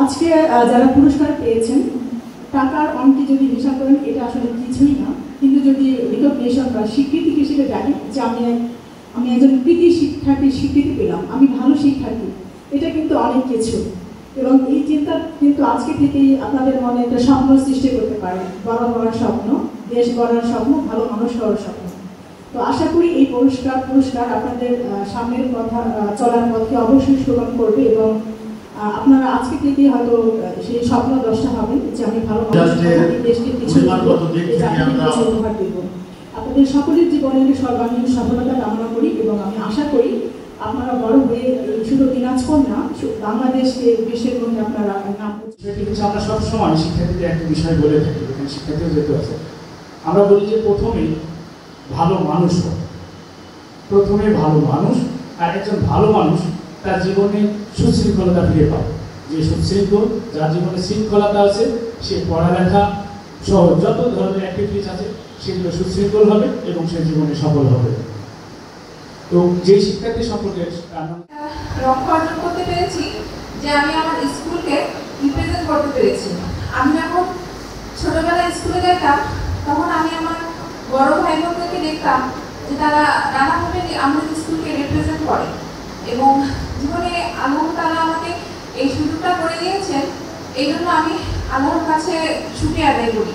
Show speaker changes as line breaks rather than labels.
আজকে যারা পুরস্কার পেয়েছেন টাকার অঙ্কে যদি হিসাব করেন এটা আসলে কিছুই না, কিন্তু যদি রিকগনিশন বা স্বীকৃতি হিসেবে দেখেন যে আমি একজন কৃতি শিক্ষার্থীর স্বীকৃতি পেলাম, আমি ভালো শিক্ষার্থী, এটা কিন্তু অনেক কিছু। এবং এই চিন্তা কিন্তু আজকে থেকেই আপনাদের মনে একটা স্বপ্ন সৃষ্টি করতে পারে, বড় হওয়ার স্বপ্ন, দেশ গড়ার স্বপ্ন, ভালো মানুষ হওয়ার স্বপ্ন। তো আশা করি এই পুরস্কার আপনাদের সামনের কথা চলার পথকে অবশ্যই সুগম করবে এবং আপনারা আজকে থেকে হয়তো সেই স্বপ্ন দশটা হবেন যে আমি ভালো দেশকে কিছু উপহার দেব। আপনাদের সকলের জীবনের সর্বাঙ্গীন সফলতা কামনা করি এবং আমি আশা করি আপনারা বড় হয়ে শুধু দিনাজপুর না, বাংলাদেশকে বিশ্বের মধ্যে আপনারা নাম করছেন।
আমরা সবসময় শিক্ষার্থীদের একটা বিষয় বলে থাকি, এখানে শিক্ষার্থীও যেহেতু আছে, আমরা বলি যে প্রথমেই ভালো মানুষ হোক, প্রথমে ভালো মানুষ, আর একজন ভালো মানুষ তার জীবনে সুশৃঙ্খলতা ফিরে পাবে। যে সুশৃঙ্খল, যার জীবনে শৃঙ্খলতা আছে, সে পড়ালেখা সহ যত ধরনের অ্যাক্টিভিটিস আছে সেগুলো সুশৃঙ্খল হবে এবং সে জীবনে সফল হবে। তো যে শিক্ষার্থী সম্পর্কে
লক্ষ্য অর্জন করতে পেরেছি যে আমি আমার স্কুলকে রিপ্রেজেন্ট করতে পেরেছি। আমি যখন ছোটবেলায় স্কুলে যেতাম তখন আমি আমার বড় ভাই বোনদেরকে দেখতাম যে তারা নানাভাবে আমাদের স্কুলকে রিপ্রেজেন্ট করে এবং জীবনে আল্লাহ তাআলা আমাকে এই সুযোগটা করে দিয়েছেন। এই জন্য আমি আল্লাহর কাছে শুকরিয়া আদায় করি।